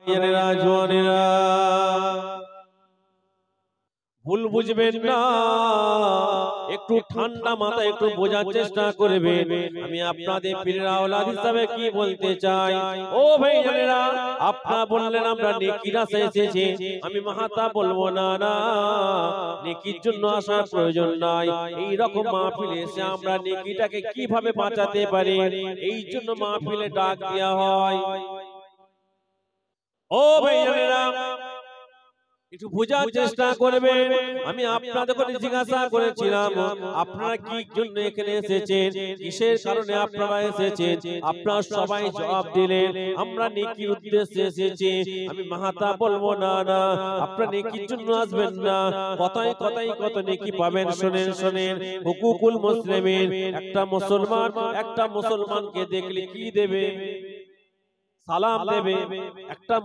জনেরা জনেরা ভুল বুঝবেন না, একটু ঠান্ডা মাথায় একটু বোঝার চেষ্টা করবেন। আমি আপনাদের পীরের আওলাদ হিসাবে কি বলতে চাই। ও ভাই জানেরা, আপনারা বললেন আমরা নেকির আশায় এসেছি, আমি মাহাতা বলবো না, না নেকির জন্য আসার প্রয়োজন নাই। এই রকম মাহফিলে এসে আমরা নেকিটাকে কিভাবে বাঁচাতে পারি, এই জন্য মাহফিলে ডাক দেওয়া হয়। ও ভাই জানেরা, একটু বোঝার চেষ্টা করবেন। আমি আপনাদের কাছে জিজ্ঞাসা করেছিলাম আপনারা কি জন্য এখানে এসেছেন, কিসের কারণে আপনারা এসেছেন। আপনারা সবাই জবাব দিলেন আমরা নেকির উদ্দেশ্যে এসেছি। আমি মাহাতা বলবো না, না আপনারা নেকির জন্য আসবেন না, কথায় কথায় কত নেকি পাবেন। শোনেন শোনেন, হুকুকুল মুসলিমিন, একটা মুসলমানকে দেখলে কি দেবে? সালাম দেবে। একটা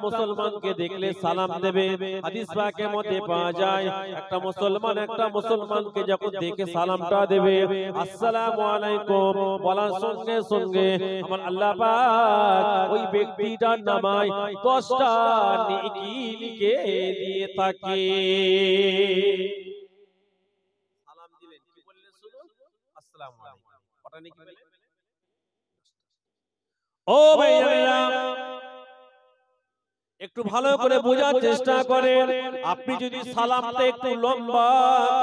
মুসলমানকে দেখলে সালাম দেবে। হাদিস পাকের মধ্যে পাওয়া যায় একটা মুসলমানকে যখন দেখে সালামটা দেবে, আসসালামু আলাইকুম বলার সঙ্গে সঙ্গে আমার আল্লাহ পাক ওই ব্যক্তিটার নামায় 10টা নেকি লিখে দিয়ে থাকে। সালাম দিলেন, কি বললেন? শুনো, আসসালামু আলাইকুম। কটা নেকি পেলেন? ও ভাইরা, একটু ভালো করে বোঝার চেষ্টা করেন। আপনি যদি সালামটা একটু লম্বা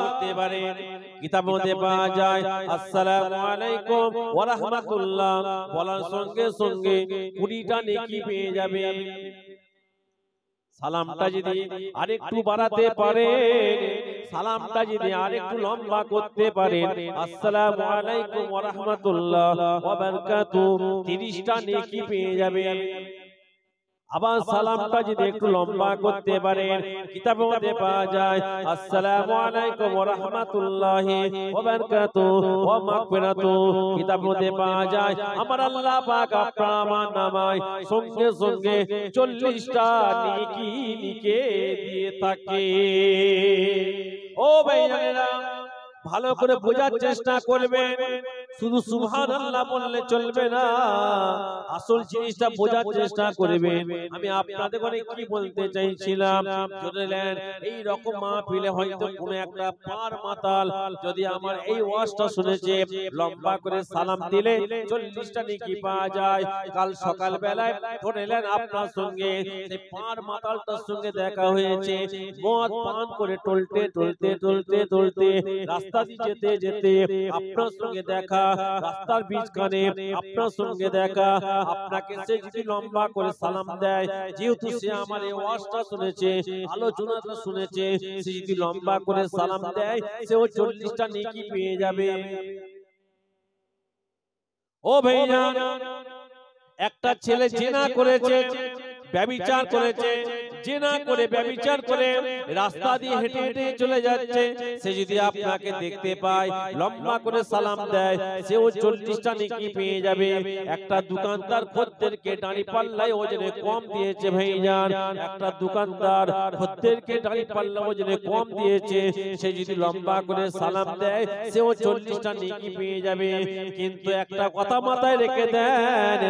করতে পারেন, কিতাবের মধ্যে পাওয়া যায় আসসালামু আলাইকুম ওয়া রাহমাতুল্লাহ বলার সঙ্গে সঙ্গে 20টা নেকি পেয়ে যাবে। সালামটা যদি আরেকটু বাড়াতে পারেন, সালামটা যদি আরেকটু লম্বা করতে পারেন, আসসালামু আলাইকুম ওয়া রাহমাতুল্লাহ ওয়া বারাকাতুহু, 30টা নেকি পেয়ে যাবেন। আবার সালামটা যদি একটু লম্বা করতে পারেন, কিতাবের মধ্যে পাওয়া যায় আসসালামু আলাইকুম ওয়া রাহমাতুল্লাহি ওয়া বারাকাতুহু ওয়া মাগফিরাতুহু, কিতাবের মধ্যে পাওয়া যায় আমার আল্লাহ পাক আপনার আমার নামায় সঙ্গে সঙ্গে 40টা নেকি লিখে দিয়ে থাকে। ও ভাইয়েরা, ভালো করে বোঝার চেষ্টা করবেন। শুধু সুবহানাল্লাহ বললে চলবে না, আসল জিনিসটা বোঝার চেষ্টা করবেন। আমি আপনাদের করে কি বলতে চাইছিলাম, জানেন এই রকম মাহফিলে হয়তো কোনো একটা পার মাতাল যদি আমার এই ওয়াজটা শুনেছে, লম্বা করে সালাম দিলে 40টা নেকি পাওয়া যায়। কাল সকাল বেলায় ধরেলেন আপনার সঙ্গে সেই পার মাতালটার সঙ্গে দেখা হয়েছে, মদ পান করে টলতে টলতে টলতে টলতে রাস্তা দিয়ে যেতে যেতে আপনার সঙ্গে দেখা, রাস্তার বীজখানে আপনার সঙ্গে দেখা, আপনাকে সে যদি লম্বা করে সালাম দেয়, যেহেতু সে আমার এই ওয়াজটা শুনেছে, আলোচনাটা শুনেছে, সে যদি লম্বা করে সালাম দেয়, সেও 40টা নেকি পেয়ে যাবে। ও ভাইয়া, একটা ছেলে জিনা করেছে, ব্যভিচার করেছে, জিনা করে ব্যভিচার করে রাস্তা দিয়ে হেঁটে হেঁটে চলে যাচ্ছে, সে যদি আপনাকে দেখতে পায়, লম্বা করে সালাম দেয়, সেও 40টা নেকি পেয়ে যাবে। একটা দোকানদার খদ্দেরকে দাঁড়ি পাল্লায় ওজনে কম দিয়েছে ভাইজান, একটা দোকানদার খদ্দেরকে দাঁড়ি পাল্লা ওজনে কম দিয়েছে, সে যদি লম্বা করে সালাম দেয়, সেও 40টা নেকি পেয়ে যাবে। কিন্তু একটা কথা মাথায় রেখে দেন,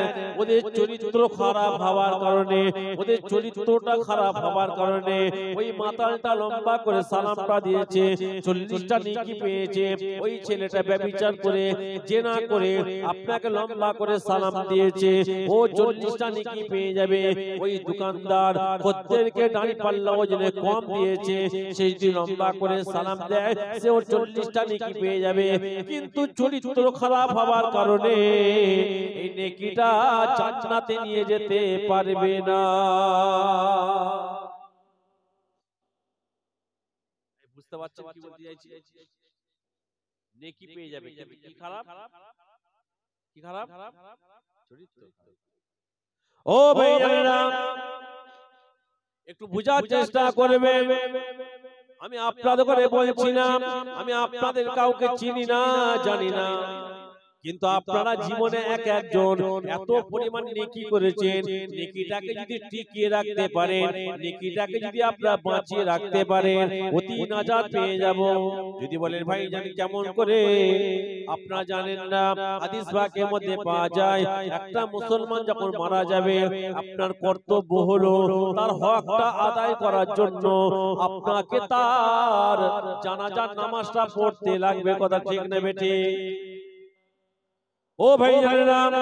ওদের চরিত্র খারাপ হওয়ার কারণে, ওদের চরিত্রটা খারাপ হওয়ার কারণে ওই মাতালটা লম্বা করে সালামটা দিয়েছে, 40টা নেকি পেয়েছে। ওই ছেলেটা ব্যভিচার করে জিনা করে আপনাকে লম্বা করে সালাম দিয়েছে, ও 40টা নেকি পেয়ে যাবে। ওই দোকানদার খদ্দেরকে দাঁড়ি পাল্লা ওজনে কম দিয়েছে, সে যদি লম্বা করে সালাম দেয়, সেও 40টা নেকি পেয়ে যাবে। কিন্তু চরিত্র খারাপ হওয়ার কারণে এই নেকিটা জান্নাতে নিয়ে যেতে পারবে না। বুঝতে পারছেন কি বলতে চাইছি? নেকি পেয়ে যাবে, কি খারাপ? কি খারাপ? চরিত্র। ও ভাইরা, একটু বুঝার চেষ্টা করবেন। আমি আপনাদের করে বলছি না, আমি আপনাদের কাউকে চিনি না, জানি না। কিন্তু আপনারা জীবনে এক একজন এত পরিমাণ নেকি করেছেন, নেকিটাকে যদি টিকিয়ে রাখতে পারেন, নেকিটাকে যদি আপনারা বাঁচিয়ে রাখতে পারেন, অতি নাজাত পেয়ে যাব। যদি বলেন ভাই জানি কেমন করে, আপনারা জানেন না হাদিস পাকের মধ্যে পাওয়া যায় একটা মুসলমান যখন মারা যাবে আপনার কর্তব্য হলো তার হকটা আদায় করার জন্য আপনাকে তার জানাজার নামাজটা পড়তে লাগবে। কথা ঠিক না বেঠিক? ও ভাই জানেন,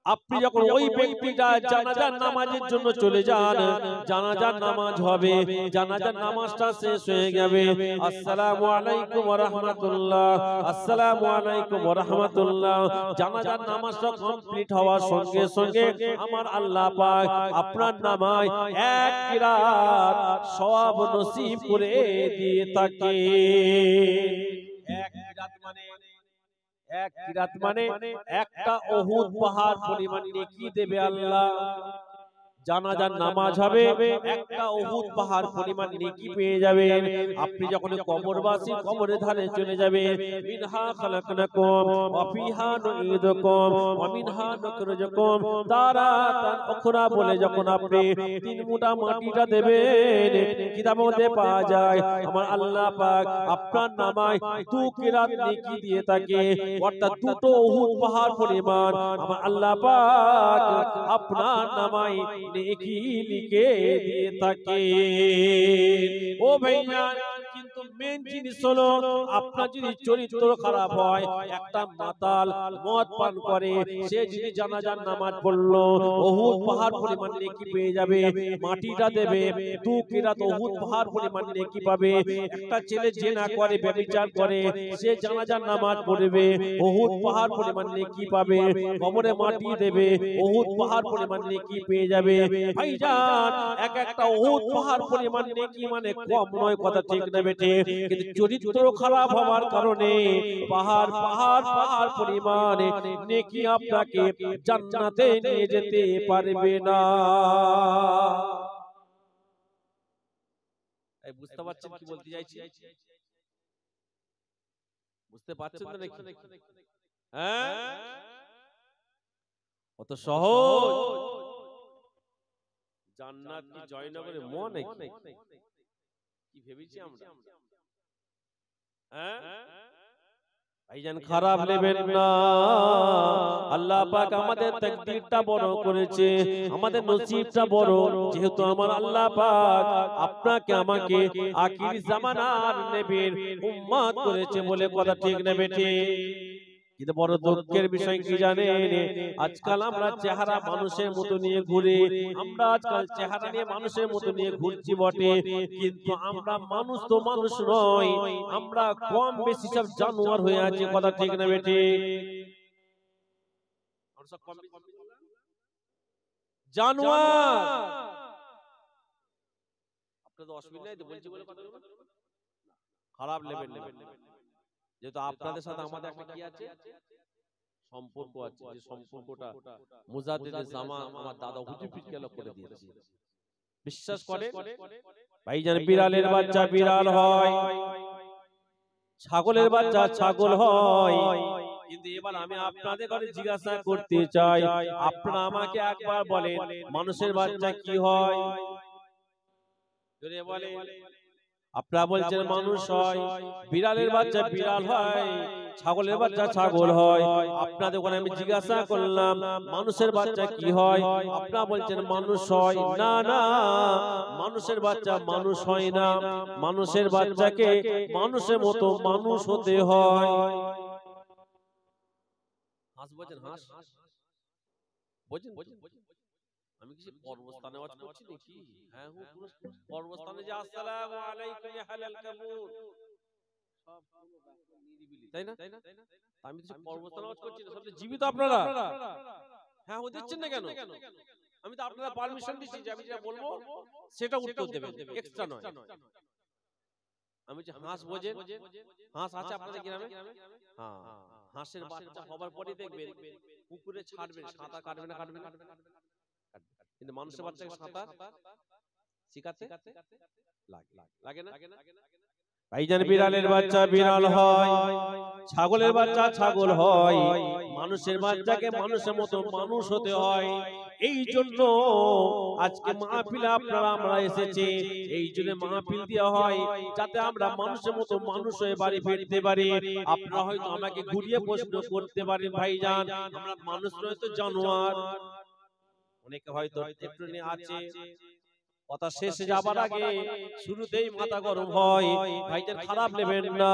আপনি যখন ওই ব্যক্তিটা জানাজার নামাজের জন্য চলে যান, জানাজার নামাজ হবে, জানাজার নামাজটা শেষ হয়ে যাবে, আসসালামু আলাইকুম ওয়া রাহমাতুল্লাহ, আসসালামু আলাইকুম ওয়া রাহমাতুল্লাহ, জানাজার নামাজটা কমপ্লিট হওয়ার সঙ্গে সঙ্গে আমার আল্লাহ পাক আপনার নামায় এক কিরাত সওয়াব নসিব করে দিয়ে থাকে। এক কিরাত মানে একটা উহুদ পাহাড় পরিমাণ নেকি দেবে আল্লাহ। জানাজার নামাজ হবে, একটা উহুদ পাহাড় পরিমাণ নেকি পেয়ে যাবেন। আপনি যখন কবরবাসী কবরের ধারে চলে যাবেন, মিনহা খালাকনাকুম ওয়া ফিহা নুঈদুকুম ওয়া মিনহা নুখরিজুকুম তারাতান উখরা বলে যখন আপনি তিন মুঠা মাটিটা দেবেন, কিতাবের মধ্যে পাওয়া যায় আমার আল্লাহ পাক আপনার নামায় দু কিরাত নেকি দিয়ে থাকে, অর্থাৎ দুটো উহুদ পাহাড় পরিমাণ আমার আল্লাহ পাক আপনার নামায় নেকি লিখে দিয়ে থাকে। ও ভাইয়া, কিন্তু মেন জিনিস হলো আপনার যদি চরিত্র খারাপ হয়, একটা মাতাল মদ পান করে, সে যদি জানাজার নামাজ পড়লো উহুদ পাহাড় পরিমাণ নেকি পেয়ে যাবে, মাটিটা দেবে, দু কিরাত উহুদ পাহাড় পরিমাণ নেকি পাবে। একটা ছেলে জিনা করে, ব্যভিচার করে, সে জানাজার নামাজ পড়বে, উহুদ পাহাড় পরিমাণ নেকি পাবে। কবরে মাটি দেবে, উহুদ পাহাড় পরিমাণ নেকি পেয়ে যাবে। ভাইজান, এক একটা উহুদ পাহাড় পরিমাণ নেকি মানে কম নয়। কথা ঠিক না বেঠে? কিন্তু চরিত্র খারাপ হওয়ার কারণে পাহাড় পাহাড় পাহাড় পরিমাণে নেকি আপনাকে জান্নাতে নিয়ে যেতে পারবে না। এই বুঝতে পারছেন কি বলতে চাইছি? বুঝতে পারছেন না নাকি? হ্যাঁ, অত সহজ জান্নাত কি জয়নগরে মনে কি ভেবেছি আমরা? হ্যাঁ ভাইজান, খারাপ নেবেন না। আল্লাহ পাক আমাদের তাকদীরটা বড় করেছে, আমাদের নসিবটা বড়, যেহেতু আমার আল্লাহ পাক আপনাকে আমাকে আখির জামানার নবীর উম্মত করেছে বলে। কথা ঠিক না বেঠিক? কিন্তু বড় দুঃখের বিষয় কি জানেন, আজকাল আমরা চেহারা মানুষের মতো নিয়ে ঘুরি, আমরা আজকাল চেহারা নিয়ে মানুষের মতো নিয়ে ঘুরছি বটে, কিন্তু আমরা মানুষ তো মানুষ নয়, আমরা কম বেশি সব জানোয়ার হয়ে আছি। কথা ঠিক না বেঠিক? জানোয়ার। আপনাদের অসুবিধা নেই তো বলছি বলে কথা খারাপ নেবেন না, যেহেতু আপনাদের সাথে আমাদের একটা কি আছে, সম্পর্ক আছে, যে সম্পর্কটা মুজাদ্দিদে জামান আমার দাদা হুজুর ফিরকাল করে দিয়েছে। বিশ্বাস করে ভাইজান, বিড়ালের বাচ্চা বিড়াল হয়, ছাগলের বাচ্চা ছাগল হয়। কিন্তু এবার আমি আপনাদের কাছে জিজ্ঞাসা করতে চাই, আপনারা আমাকে একবার বলেন মানুষের বাচ্চা কি হয়? জোরে বলেন। আপনারা বলছেন মানুষ হয়, বিড়ালের বাচ্চা বিড়াল হয়, ছাগলের বাচ্চা ছাগল হয়। আপনাদের ওখানে আমি জিজ্ঞাসা করলাম মানুষের বাচ্চা কি হয়? আপনারা বলছেন মানুষ হয়। না না, মানুষের বাচ্চা মানুষ হয় না, মানুষের বাচ্চাকে মানুষের মতো মানুষ হতে হয়। হাঁস বলছেন, হাঁস বলছেন, আমি কি কর্মস্থানে আওয়াজ করছি নাকি? হ্যাঁ, কর্মস্থানে যে আসসালামু আলাইকুম ইয়া হালাল কাবুর সব নিরিবিলি, তাই না? আমি তো কর্মস্থানে আওয়াজ করছি না, সব জীবিত আপনারা। হ্যাঁ, ও দিচ্ছেন না কেন? আমি তো আপনারা পারমিশন দিচ্ছি যে আমি যেটা বলবো সেটা উত্তর দেবেন, এক্সট্রা নয়। আমি যে হাঁস বোঝেন, হাঁস আছে আপনাদের গ্রামে? হ্যাঁ, হাঁসের বাচ্চা হবার পরে দেখবেন পুকুরে ছাড়বেন, সাঁতার কাটবে না, কাটবে না? কিন্তু মানুষের বাচ্চাকে সাঁতার শিখাতে লাগে, লাগে না? ভাইজান বিড়ালের বাচ্চা বিড়াল হয়, ছাগলের বাচ্চা ছাগল হয়, মানুষের বাচ্চাকে মানুষের মতো মানুষ হতে হয়। এই জন্য আজকে মাহফিলে আপনারা আমরা এসেছি, এই জন্য মাহফিল দেওয়া হয় যাতে আমরা মানুষের মতো মানুষ হয়ে বাড়ি ফিরতে পারি। আপনারা হয়তো আমাকে ঘুরিয়ে প্রশ্ন করতে পারেন, ভাইজান আমরা মানুষ নয় তো জানোয়ার? অনেকে হয়তো একটু নিয়ে আছে, কথা শেষে যাবার আগে শুরুতেই মাথা গরম হয়। ভাইজান খারাপ নেবেন না,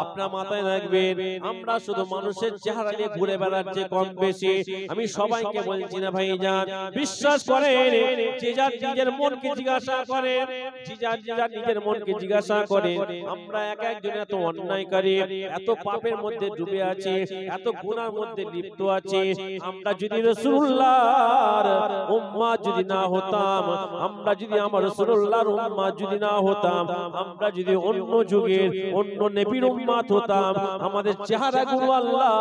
আপনার মাথায় রাখবেন আমরা শুধু মানুষের চেহারা নিয়ে ঘুরে বেড়াচ্ছি কম বেশি। আমি সবাইকে বলছি না ভাইজান, বিশ্বাস করেন যে যার নিজের মনকে জিজ্ঞাসা করেন, যে যার নিজের মনকে জিজ্ঞাসা করে আমরা এক একজন এত অন্যায়কারী, এত পাপের মধ্যে ডুবে আছি, এত গুনার মধ্যে লিপ্ত আছি। আমরা যদি রাসূলুল্লাহর উম্মাহ যদি না হতাম, আমরা যদি আমার রাসূলুল্লাহর উম্মাহ যদি না হতাম, আমরা যদি অন্য যুগের অন্য নবীর উম্মাত হতাম, আমাদের চেহারাগুলো আল্লাহ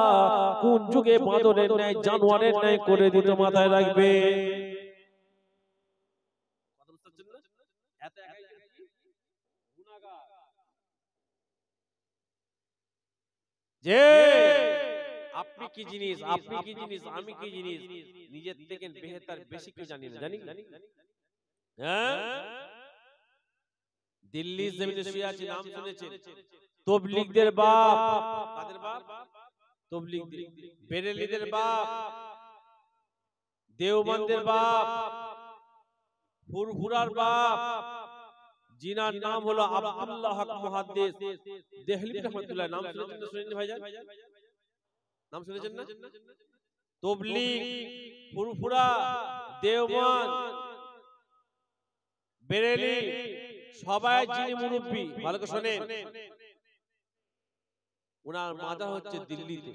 কোন যুগে বাঁদরের ন্যায় জানোয়ারের ন্যায় করে দিত, মাথায় রাখবে। যে আপনি কি জিনিস, আপনি কি জিনিস, আমি কি জিনিস, নিজের থেকে বেহতর বেশি কেউ জানি না, জানি হ্যাঁ? দিল্লি জমিনে শুয়ে আছে, নাম শুনেছেন? তবলিগদের বাপ। কাদের বাপ? তবলিগদের। বেরেলিদের বাপ, দেওবন্দের বাপ, ফুরফুরার বাপ, জিনার নাম হলো আব্দুল্লাহ হক মুহাদ্দিস দেহলভী রাহমাতুল্লাহ। নাম শুনেছেন না শুনেননি ভাইজান? নাম শুনেছেন না? তবলিগ, ফুরফুরা, দেওবন্দ, বেরেলি সবাই যিনি মুরব্বী, ভালো করে শুনেন, ওনার মাজার হচ্ছে দিল্লিতে।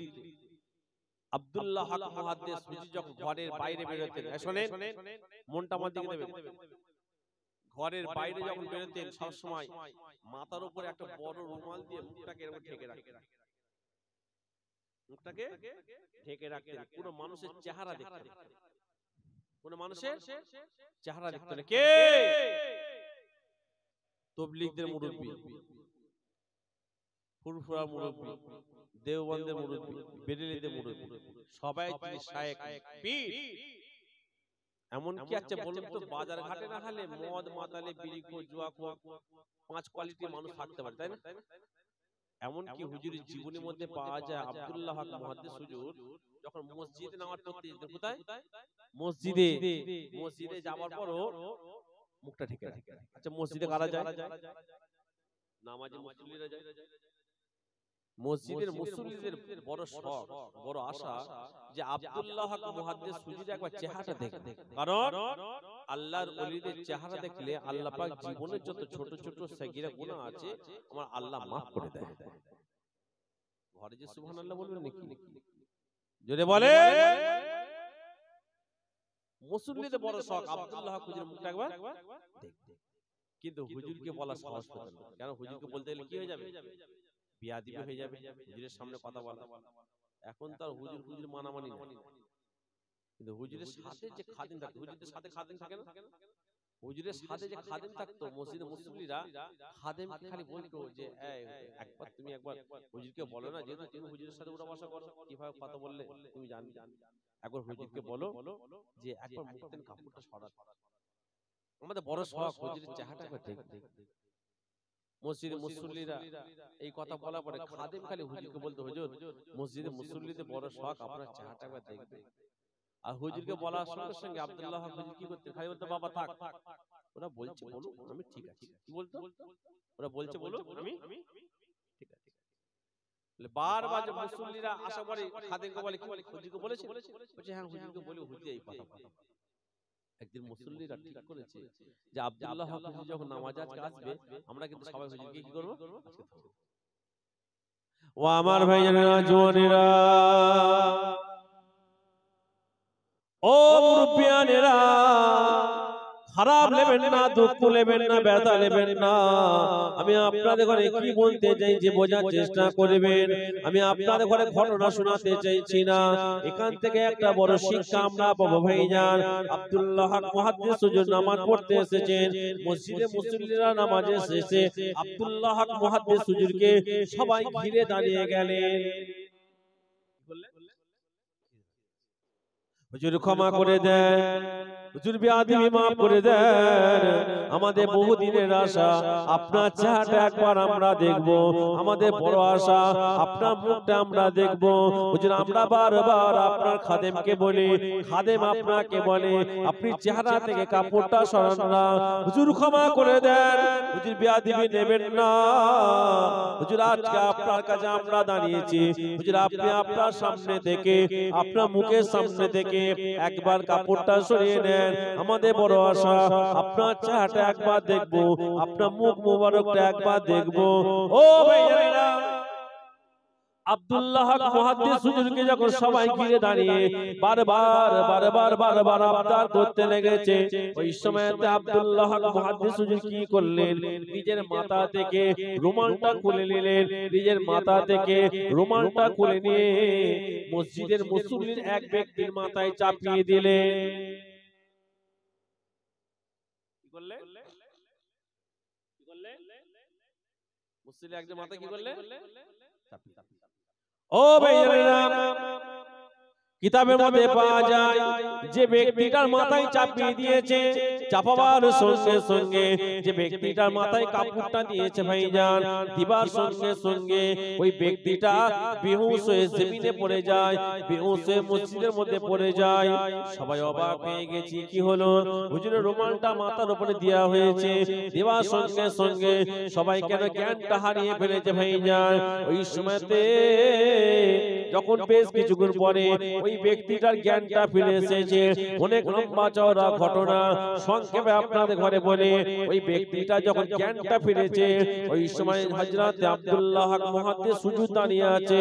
আব্দুল্লাহ হক মুহাদ্দিস হুজুর যখন ঘরের বাইরে বেরোতেন, শুনেন মনটা আমার দিকে দেবেন, ঘরের বাইরে যখন বেরোতেন সব সময় মাথার উপরে একটা বড় রুমাল দিয়ে মুখটাকে এরকম ঢেকে রাখতেন, মুখটাকে ঢেকে রাখতেন, পুরো মানুষের চেহারা দেখতেন, পুরো মানুষের চেহারা দেখতেন। কে? তবলিগদের মুরব্বী, ফুরফুরার মুরব্বী, দেওবন্দের মুরব্বী, বেরেলিদের মুরব্বী, সবাই তিনি শায়েখ পীর। এমন কি আছে বলুন তো, বাজার ঘাটে না হলে মদ মাতালে বিড়ি খোর জুয়া খোর পাঁচ কোয়ালিটির মানুষ থাকতে পারে, তাই না? এমন কি হুজুরের জীবনের মধ্যে পাওয়া যায় আব্দুল্লাহ হক মুহাদ্দিস হুজুর যখন মসজিদে নামাজ পড়তে যেতেন, কোথায়? মসজিদে। মসজিদে যাওয়ার পরও মুখটা ঢেকে রাখে। আচ্ছা মসজিদে কারা যায়? নামাজে মুসল্লিরা যায়। মসজিদের মুসল্লিদের বড় শখ, বড় আশা যে আব্দুল্লাহ হক মুহাদ্দিস হুজুর একবার চেহারাটা দেখবে, কারণ আল্লাহর ওলিদের চেহারা দেখলে আল্লাহ পাক জীবনের যত ছোট ছোট সগীরা গুনাহ আছে আমার আল্লাহ maaf করে দেয়। ঘরে যে সুবহানাল্লাহ বলবেন নাকি? জোরে বলে। মুসল্লিদের বড় শখ আব্দুল্লাহ হক হুজুরের মুখটা একবার দেখবে, কিন্তু হুজুরকে বলা সাহস পেতেন না, কারণ হুজুরকে বলতে গেলে কি হয়ে যাবে? বিয়াদবি হয়ে যাবে, হুজুরের সামনে কথা বলা। এখন তার হুজুর হুজুর মানামানি না, কিন্তু হুজুরের সাথে যে খাদিম থাকতো, হুজুরের সাথে খাদিম থাকে না? হুজুরের সাথে যে খাদিম থাকতো, মসজিদে মুসল্লিরা খাদিমকে খালি বলতো যে একবার তুমি একবার হুজুরকে বলো না, যেহেতু তুমি হুজুরের সাথে উঠা বসা করো, কিভাবে কথা বললে তুমি জানো, একবার হুজুরকে বলো যে একবার মুখতেন কাপড়টা সরাতে। আমাদের বড় শখ হুজুরের চেহারাটা একবার দেখতে। মসজিদে মুসল্লিরা এই কথা বলা পরে খাদিম খালি হুজুরকে বলতো, হুজুর মসজিদে মুসল্লিদের বড় শখ আপনার চেহারাটা একবার দেখবে। আর হুজুরকে বলার সঙ্গে সঙ্গে আব্দুল্লাহ হক হুজুর কি করতেন? খালি বলতো বাবা থাক, ওরা বলছে বলুক আমি ঠিক আছি। কি বলতো? ওরা বলছে বলুক আমি ঠিক আছে। বারবার যে মুসল্লিরা আশা করে খাদিমকে বলে, কি হুজুরকে বলেছে? বলছে হ্যাঁ হুজুরকে বলে, হুজুর এই কথা বলে। একদিন মুসল্লিরা ঠিক করেছে যে আব্দুল্লাহ হক হুজুর যখন নামাজে আজকে আসবে, আমরা কিন্তু সবাই হুজুরকে কি করব? ও আমার ভাইজানেরা, জওয়ানেরা, ও মুরব্বিয়ানেরা, খারাপ নেবেন না, দুঃখ নেবেন না, ব্যথা নেবেন না। আমি আপনাদের ঘরে কি বলতে চাইছি বোঝার চেষ্টা করবেন। আমি আপনাদের ঘরে ঘটনা শোনাতে চাইছি না, এখান থেকে একটা বড় শিক্ষা আমরা পাবো ভাইজান। আব্দুল্লাহ হক মুহাদ্দিস হুজুর নামাজ পড়তে এসেছেন, মসজিদে মুসল্লিরা নামাজে শেষে আব্দুল্লাহ হক মুহাদ্দিস হুজুরকে সবাই ঘিরে দাঁড়িয়ে গেলেন। হুজুর ক্ষমা করে দেন, হুজুর বেয়াদবি maaf করে দেন। আমাদের বহুদিনের আশা আপনার চেহারাটা একবার আমরা দেখব, আমাদের বড় আশা আপনার মুখটা আমরা দেখব। হুজুর আমরা বারবার আপনার খাদেমকে বলি, খাদেম আপনাকে বলে আপনি চেহারা থেকে কাপড়টা সরান না। হুজুর ক্ষমা করে দেন, হুজুর বেয়াদবি নেবেন না। হুজুর আজকে আপনার কাছে আমরা দাঁড়িয়েছি, হুজুর আপনি আপনার সামনে থেকে, আপনার মুখের সামনে থেকে একবার কাপড়টা সরিয়ে নেন। আমাদের বড় আশা আপনার চেহারাটা একবার দেখবো, আপনার মুখ মোবারকটা একবার দেখবো। ও ভাইরা, আব্দুল্লাহ হক মুহাদ্দিস হুজুরকে যখন সবাই ঘিরে দাঁড়িয়ে বারবার আবদার করতে লেগেছে, ওই সময়তে আব্দুল্লাহ হক মুহাদ্দিস হুজুর কি করলেন, নিজের মাথা থেকে রুমালটা খুলে নিলেন, নিজের মাথা থেকে রুমালটা খুলে নিয়ে মসজিদের মুসল্লির এক ব্যক্তির মাথায় চাপিয়ে দিলেন। কি করলেন? মুসল্লি একজন মাথায় কি করলেন? ও ভাইরা, কিতাবের মধ্যে পাওয়া যায় যে ব্যক্তিটার মাথায় চাপিয়ে দিয়েছে, চাপাবার সঙ্গে সঙ্গে যে ব্যক্তিটার মাথায় কাপড়টা দিয়েছে ভাইজান, দিবার সঙ্গে সঙ্গে ওই ব্যক্তিটা বেহুশ হয়ে জমিনে পড়ে যায়, বেহুশ হয়ে মসজিদের মধ্যে পড়ে যায়। সবাই অবাক হয়ে গেছি, কি হলো? হুজুরের রুমালটা মাথার উপরে দেওয়া হয়েছে, দেওয়ার সঙ্গে সঙ্গে সবাই কেন জ্ঞানটা হারিয়ে ফেলেছে ভাইজান। ওই সময়তে যখন বেশ কিছুক্ষণ পরে ওই ব্যক্তিটার জ্ঞানটা ফিরে এসেছে, অনেক লম্বা চওড়া ঘটনা সংক্ষেপে আপনাদের ঘরে বলে, ওই ব্যক্তিটা যখন জ্ঞানটা ফিরেছে, ওই সময় হযরত আব্দুল্লাহ হক মুহাদ্দিস হুজুর দাঁড়িয়ে আছে।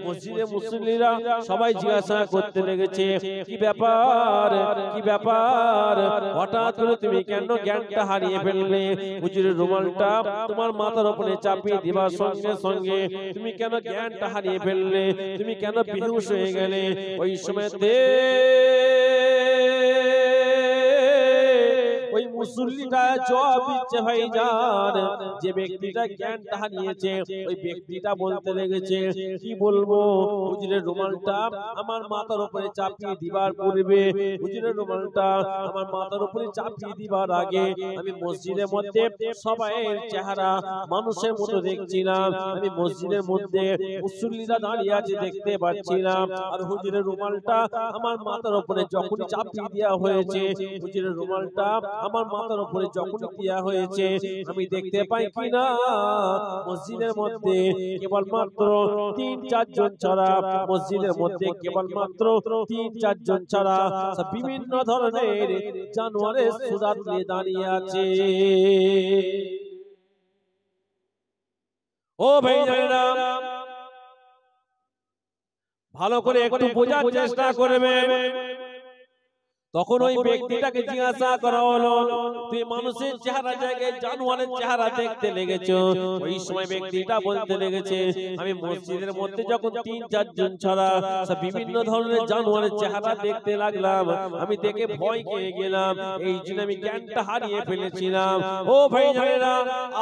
মসজিদে মুসল্লিরা সবাই জিজ্ঞাসা করতে লেগেছে, কি ব্যাপার, কি ব্যাপার, হঠাৎ করে তুমি কেন জ্ঞানটা হারিয়ে ফেললে? হুজুরের রুমালটা তোমার মাথার উপরে চাপিয়ে দিবার সঙ্গে সঙ্গে তুমি কেন জ্ঞানটা হারিয়ে ফেললে? তুমি কেন বেহুশ হয়ে গেলে? ওই সময়তে ওই মুসল্লিটা জবাব দিচ্ছে, ভাইজান যে ব্যক্তিটা জ্ঞানটা হারিয়েছে ওই ব্যক্তিটা বলতে লেগেছে, কি বলবো, হুজুরের রুমালটা আমার মাথার উপরে চাপিয়ে দিবার পূর্বে, হুজুরের রুমালটা আমার মাথার উপরে চাপিয়ে দিবার আগে আমি মসজিদের মধ্যে সবাইয়ের চেহারা মানুষের মতো দেখছিলাম। আমি মসজিদের মধ্যে মুসল্লিরা দাঁড়িয়ে আছে দেখতে পাচ্ছিলাম, আর হুজুরের রুমালটা আমার মাথার উপরে যখনই চাপিয়ে দেওয়া হয়েছে, হুজুরের রুমালটা আমার মাথার উপরে যখনই দেওয়া হয়েছে, আমি দেখতে পাই কিনা মসজিদের মধ্যে কেবলমাত্র ৩-৪ জন ছাড়া, মসজিদের মধ্যে কেবলমাত্র ৩-৪ জন ছাড়া বিভিন্ন ধরনের জানোয়ারের সুরাত নিয়ে দাঁড়িয়ে আছে। ও ভাইজানেরা, ভালো করে একটু বোঝার চেষ্টা করবেন। তখন ওই ব্যক্তিটাকে জিজ্ঞাসা করা হলো, তুই মানুষের চেহারা জায়গায় জানোয়ারের চেহারা দেখতে লেগেছো? ওই সময় ব্যক্তিটা বলতে লেগেছে, আমি মসজিদের মধ্যে যখন ৩-৪ জন ছাড়া বিভিন্ন ধরনের জানোয়ারের চেহারা দেখতে লাগলাম, আমি দেখে ভয় পেয়ে গেলাম, এই জন্য আমি জ্ঞানটা হারিয়ে ফেলেছিলাম। ও ভাইজানেরা,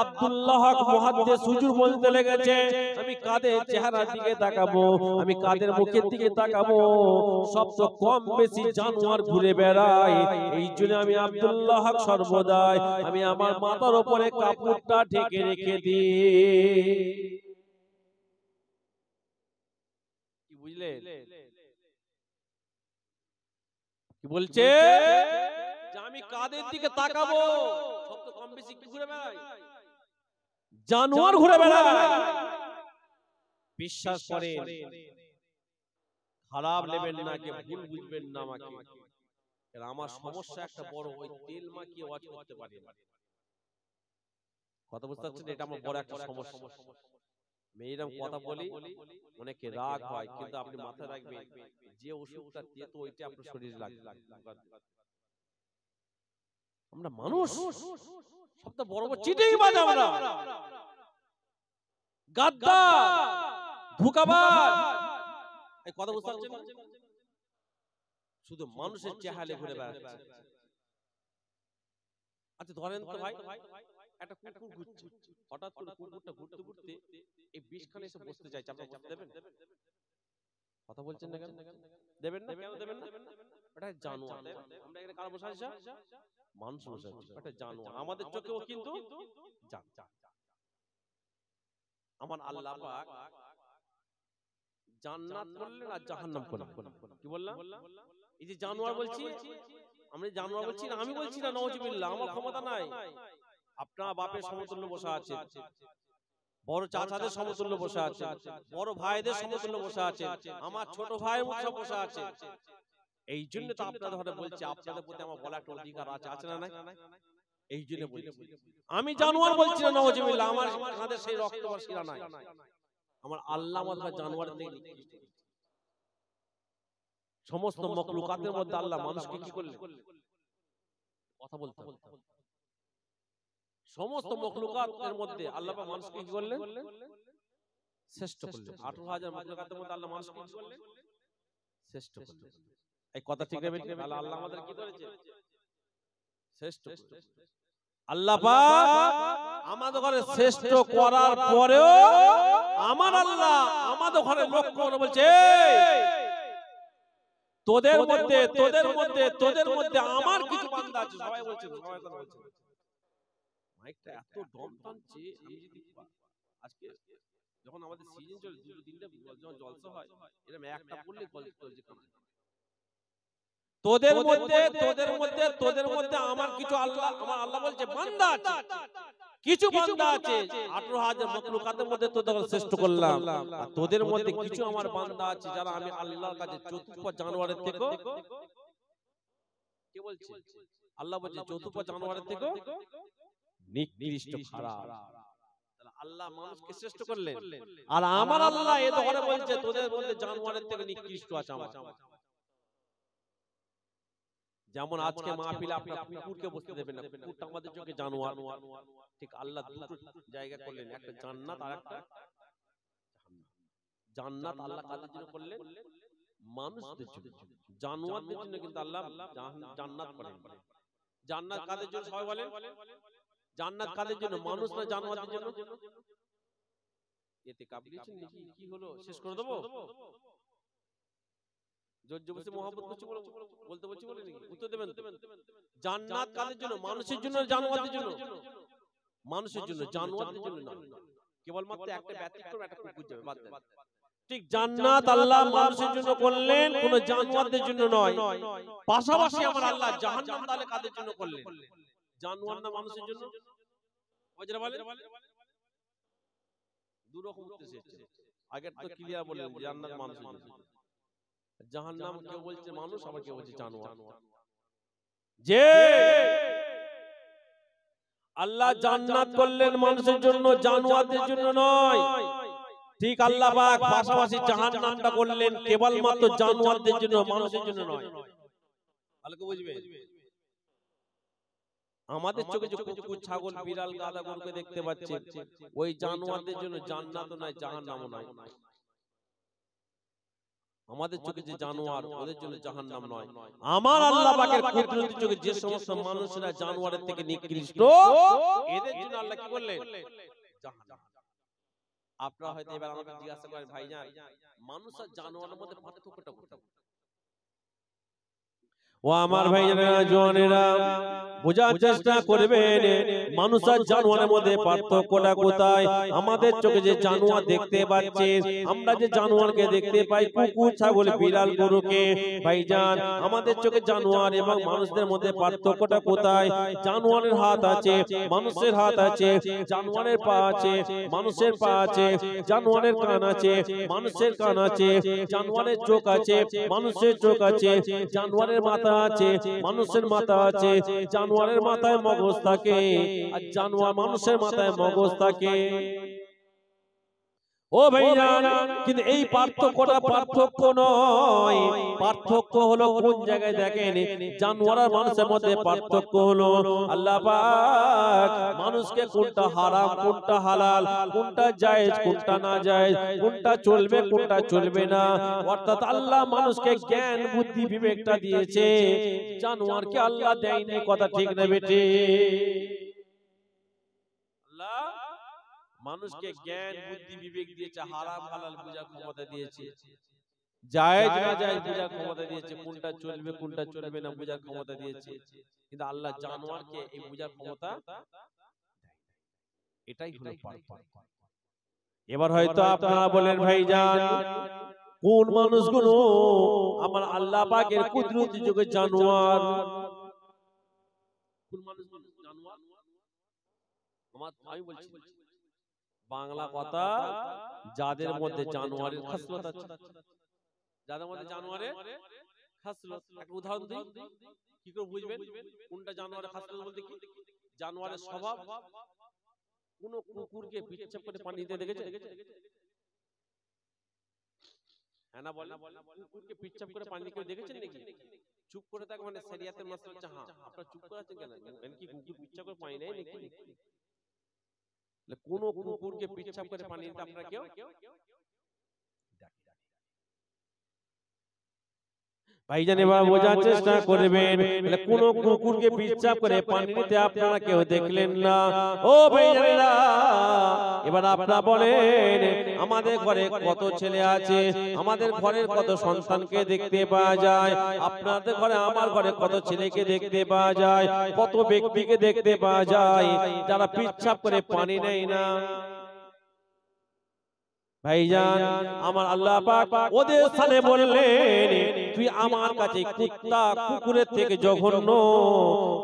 আব্দুল্লাহ হক মুহাদ্দিস হুজুর বলতে লেগেছে, আমি কাদের চেহারার দিকে তাকাবো, আমি কাদের মুখের দিকে তাকাবো? সব তো কম বেশি জানোয়ার ঘুরে বেড়ায়, এই জন্য আমি আব্দুল্লাহ হক সর্বদাই আমি আমার মাথার উপরে কাপড়টা ঢেকে রেখে দিই। কি বুঝলে? কি বলছে যে আমি কাদের দিকে তাকাবো? সব তো কম বেশি কি ঘুরে বেড়ায়? জানোয়ার ঘুরে বেড়ায়। বিশ্বাস করেন, খারাপ নেবেন না, কে ভুল বুঝবেন না আমাকে। আমার সমস্যা একটা বড়, ওই তেল মাখিয়ে ওয়াজ করতে পারি না। কথা বুঝতে পারছেন? এটা আমার বড় একটা সমস্যা। মেয়েরাম কথা বলি, অনেকে রাগ হয়, কিন্তু আপনি মাথায় রাখবেন যে ওষুধটা তেতো ওইটা আপনার শরীরে লাগবে। আমরা মানুষ, সবটা বড় বড় চিটিংবাজ, আমরা গাদ্দার, ধোঁকাবাজ। এই কথা বুঝতে পারছেন? শুধু মানুষের চেহারে ঘুরে বেড়াচ্ছে। আচ্ছা ধরেন তো ভাই, একটা কুকুর ঘুরছে, হঠাৎ করে কুকুরটা ঘুরতে ঘুরতে এই বিষখানে এসে বসতে চাইছে, আপনি বসতে দেবেন? কথা বলছেন না কেন? দেবেন না? কেন দেবেন না? এটা জানোয়ার। আমরা এখানে কারা বসে আছি? মানুষ বসে আছি। এটা জানোয়ার, আমাদের চোখেও কিন্তু জানোয়ার। আমার আল্লাহ পাক জান্নাত করলেন আর জাহান্নাম করলেন। কি বললাম? এই যে জানোয়ার বলছি, আমি জানোয়ার বলছি না, আমি বলছি না নাউজুবিল্লাহ, আমার ক্ষমতা নাই। আপনার বাপের সমতুল্য বসে আছে, বড় চাচাদের সমতুল্য বসে আছে, বড় ভাইদের সমতুল্য বসে আছে, আমার ছোট ভাইয়ের মতো বসে আছে। এই জন্য তো আপনাদের ঘরে বলছি, আপনাদের প্রতি আমার বলা একটা অধিকার আছে, আছে না নাই? এই জন্য বলছি, আমি জানোয়ার বলছি না নাউজুবিল্লাহ, আমার কাঁধে সেই রক্ত বা শিরা নাই। আমার আল্লাহ আমাদের জানোয়ারের থেকে নিকৃষ্ট। সমস্ত মখলুকাতের মধ্যে আল্লাহ মানুষকে কি করলেন? কথা বলতে সমস্ত মখলুকাতের মধ্যে আল্লাহ পাক মানুষকে কি করলেন? শ্রেষ্ঠ করলেন। 18,000 মখলুকাতের মধ্যে আল্লাহ মানুষকে কি করলেন? শ্রেষ্ঠ করলেন। এই কথা ঠিক নেবেন? তাহলে আল্লাহ আমাদের কি করেছে? শ্রেষ্ঠ করলেন। আল্লাহ পাক আমাদের ঘরে শ্রেষ্ঠ করার পরেও আমার আল্লাহ আমাদের ঘরে লক্ষ্য করে বলছে, তোদের মধ্যে তোদের মধ্যে তোদের মধ্যে আমার কিছু বান্দা আছে। সবাই বলছে, সবাই কথা বলছে। মাইকটা এত দম টানছে, আমি যদি আজকে যখন আমাদের সিজন চলে, দুটো তিনটা যখন জলসা হয়, এরকম একটা পড়লে গল্প চলছে। তোদের মধ্যে তোদের মধ্যে তোদের মধ্যে আমার কিছু আল্লাহ, আমার আল্লাহ বলছে বান্দা আছে, কিছু বান্দা আছে। 18,000 মখলুকাতের মধ্যে তোদের শ্রেষ্ঠ করলাম, আর তোদের মধ্যে কিছু আমার বান্দা আছে যারা আমি আল্লাহর কাছে চতুর্থ জানোয়ারের থেকে, কে বলছে? আল্লাহ বলছে চতুর্থ জানোয়ারের থেকে নিকৃষ্ট, খারাপ। তাহলে আল্লাহ মানুষকে শ্রেষ্ঠ করলেন, আর আমার আল্লাহ এ ধরে বলছে তোদের মধ্যে জানোয়ারের থেকে নিকৃষ্ট আছে আমার। যেমন আজকে মাহফিলে আপনারা কুকুরকে বসতে দেবেন না, কুকুরটা আমাদের চোখে জানোয়ার। ঠিক আল্লাহ দুটো জায়গা করলেন, একটা জান্নাত আর একটা জাহান্নাম। জান্নাত আল্লাহ কাদের জন্য করলেন? মানুষদের জন্য। জানোয়ারদের জন্য কিন্তু আল্লাহ জান্নাত করেন। জান্নাত কাদের জন্য? সবাই বলেন জান্নাত কাদের জন্য? মানুষ না জানোয়ারদের জন্য? এতে কাবলিয়েছেন নাকি? কি হলো, শেষ করে দেবো? জোরজবরদস্তি মোহাম্মদ করছি বলতে বলছি বলে নাকি? উত্তর দেবেন? জান্নাত কাদের জন্য? মানুষের জন্য, জানোয়ারদের জন্য? মানুষের জন্য, জানোয়ারদের জন্য না। কেবলমাত্র একটা ব্যতিক্রম, একটা কুকুর যাবে, বাদ দেন। ঠিক জান্নাত আল্লাহ মানুষের জন্য করলেন, কোন জানোয়ারদের জন্য নয়। পাশাপাশি আমার আল্লাহ জাহান্নাম তাহলে কাদের জন্য করলেন? জানোয়ার না মানুষের জন্য? ওজরা বলে দুই রকম উত্তর এসেছে। আগের তো ক্লিয়ার বললেন জান্নাত মানুষের জন্য, জাহান্নাম কেউ বলছে মানুষ, আবার কেউ বলছে জানোয়ার। যে আল্লাহ জান্নাত করলেন মানুষের জন্য, জানোয়ারদের জন্য নয়। ঠিক আল্লাহ পাক পাশাপাশি জাহান্নামটা করলেন কেবলমাত্র জানোয়ারদের জন্য, মানুষের জন্য নয়। ভালো করে বুঝবে। আমাদের চোখে যে কুকুর, ছাগল, বিড়াল, গাধা, গরুকে দেখতে পাচ্ছেন, ওই জানোয়ারদের জন্য জান্নাতও নাই, জাহান্নামও নাই। আমাদের চোখে যে জানোয়ার, ওদের জন্য জাহান্নাম নয়। আমার আল্লাহ পাকের কুদরতের চোখে যে সমস্ত মানুষেরা জানোয়ারের থেকে নিকৃষ্ট, এদের জন্য আল্লাহ কি করলেন? জাহান্নাম। আপনারা হয়তো এবার আমাকে জিজ্ঞাসা করেন, ভাইজান মানুষ আর জানোয়ারের মধ্যে পার্থক্যটা কোথায়? ও আমার ভাইরা জওয়ানেরা, বোঝার চেষ্টা করবেন মানুষ আর জানোয়ারের মধ্যে পার্থক্যটা কোথায়। আমাদের চোখে যে জানোয়ার দেখতে পাচ্ছি, আমরা যে জানোয়ারকে দেখতে পাই, কুকুর, ছাগল, বিড়াল, গরুকে, ভাইজান আমাদের চোখে জানোয়ার এবং মানুষদের মধ্যে পার্থক্যটা কোথায়? জানোয়ারের হাত আছে, মানুষের হাত আছে, জানোয়ারের পা আছে, মানুষের পা আছে, জানোয়ারের কান আছে, মানুষের কান আছে, জানোয়ারের চোখ আছে, মানুষের চোখ আছে, জানোয়ারের মাথা আছে, মানুষের মাথা আছে, জানোয়ারের মাথায় মগজ থাকে আর জানোয়ার মানুষের মাথায় মগজ থাকে। ও ভাইজান, কিন্তু এই পার্থক্যটা পার্থক্য নয়। পার্থক্য হলো কোন জায়গায় দেখেন, জানোয়ার আর মানুষের মধ্যে পার্থক্য হলো আল্লাহ পাক মানুষকে কোনটা হারাম কোনটা হালাল, কোনটা জায়েজ কোনটা না জায়েজ, কোনটা চলবে কোনটা চলবে না, অর্থাৎ আল্লাহ মানুষকে জ্ঞান বুদ্ধি বিবেকটা দিয়েছে, জানোয়ারকে আল্লাহ দেয়নি। কথা ঠিক না বেটে? আল্লাহ মানুষকে জ্ঞান বুদ্ধি বিবেক দিয়েছে, হারাম হালাল বোঝার ক্ষমতা দিয়েছে, জায়েজ না জায়েজ বোঝার ক্ষমতা দিয়েছে, কোনটা চলবে কোনটা চলবে না বোঝার ক্ষমতা দিয়েছে। কিন্তু আল্লাহ জানোয়ারকে এই বোঝার ক্ষমতা, এটাই হলো পার্থক্য। এবার হয়তো আপনারা বলেন ভাইজান, কোন মানুষগুলো আমার আল্লাহ পাকের কুদরতি যোগে জানোয়ার? কোন মানুষগুলো জানোয়ার? আমি বলছি বাংলা কথা, যাদের মধ্যে জানোয়ারের খাসলত আছে, যাদের মধ্যে জানোয়ারের খাসলত। একটা উদাহরণ দিই, কি করে বুঝবেন কোনটা জানোয়ারের খাসলত? বলতে কি, জানোয়ারের স্বভাব, কোন কুকুরকে পিচ্ছাপ করে পানি দিতে দেখেছে? হ্যাঁ না বলেন, কুকুরকে পিচ্ছাপ করে পানি দিতে দেখেছেন নাকি? চুপ করে থাকে মানে শরিয়াতের মাসলা হচ্ছে। হ্যাঁ, আপনারা চুপ করে আছেন কেন? কি কুকুর পিচ্ছাপ করে পানি নেয় নাকি? কোন কুকুরকে পিচ্ছাপ করে পানি দিতে আপনারা কেউ ভাইজান এবার বোঝার চেষ্টা করবেন, কোন কুকুরকে পিচ্ছাপ করে পানি নিতে আপনারা কেউ দেখলেন না। ও ভাইজানেরা, এবার আপনারা বলেন, আমাদের ঘরে কত ছেলে আছে, আমাদের ঘরের কত সন্তানকে দেখতে পাওয়া যায়, আপনাদের ঘরে আমার ঘরে কত ছেলেকে দেখতে পাওয়া যায়, কত ব্যক্তিকে দেখতে পাওয়া যায় যারা পিচ্ছাপ করে পানি নেয় না। ভাইজান আমার আল্লাহ পাক ওদের সামনে বললেন, তুই আমার কাছে কুত্তা কুকুরের থেকে জঘন্য,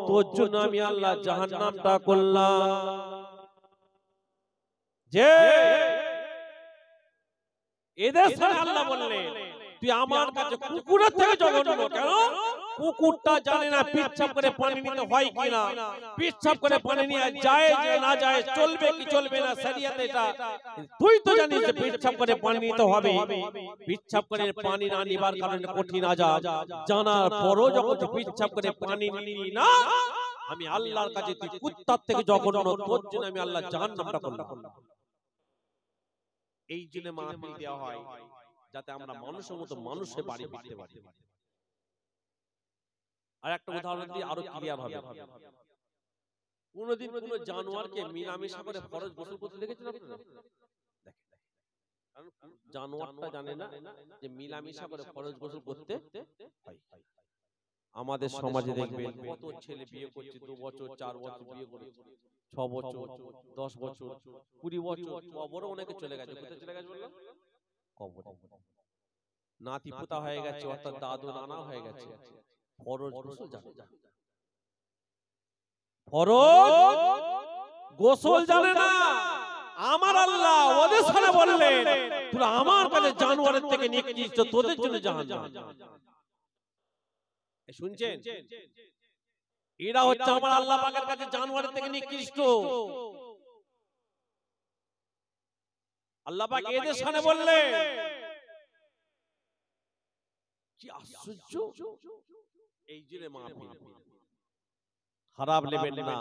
তোর জন্য আমি আল্লাহ জাহান্নামটা করলাম। যে এদের সামনে আল্লাহ বললেন, তুই আমার কাছে কুকুরের থেকে জঘন্য। কেন? কুকুরটা জানে না পিচ্ছাপ করে পানি নিতে হয় কিনা, পিচ্ছাপ করে পানি নিয়ে যায় যে না যায়, চলবে কি চলবে না শরিয়াতে এটা। তুই তো জানিস যে পিচ্ছাপ করে পানি নিতে হবে, পিচ্ছাপ করে পানি না নিবার কারণে কঠিন আযাব, জানার পরও যখন তুই পিচ্ছাপ করে পানি নিলি না, আমি আল্লাহর কাছে তুই কুত্তার থেকে জঘন্য, তোর জন্য আমি আল্লাহ জাহান্নামটা করলাম। এই জন্য মাহফিল দেওয়া হয়, যাতে আমরা মানুষের মতো মানুষের বাড়ি ফিরতে পারি। আর একটা উদাহরণ দিয়ে আরো ক্লিয়ার হবে। কোনদিন কোন জানোয়ারকে মিলামেশা করে ফরজ গোসল করতে দেখেছেন আপনারা? কারণ জানোয়ারটা জানে না যে মিলামেশা করে ফরজ গোসল করতে হয়। আমাদের সমাজে দেখবেন কত ছেলে বিয়ে করছে, 2 বছর 4 বছর বিয়ে করেছে, 6 বছর 10 বছর 20 বছর, কবরে অনেকে চলে গেছে। কোথায় চলে গেছে বললাম? কবরে। নাতি পোতা হয়ে গেছে, অর্থাৎ দাদু নানা হয়ে গেছে, ফরজ গোসল জানে না। ফরজ গোসল জানে না। আমার আল্লাহ ওদের সামনে বললেন, তুই আমার কাছে জানোয়ারের থেকে নিকৃষ্ট, তোদের জন্য জাহান্নাম। শুনছেন? এরা হচ্ছে আমার আল্লাহ পাকের কাছে জানোয়ারের থেকে নিকৃষ্ট। আল্লাহ পাক এদের সামনে বললেন, কি আশ্চর্য! এই জন্য মাহফিল খারাপ নেবেন না।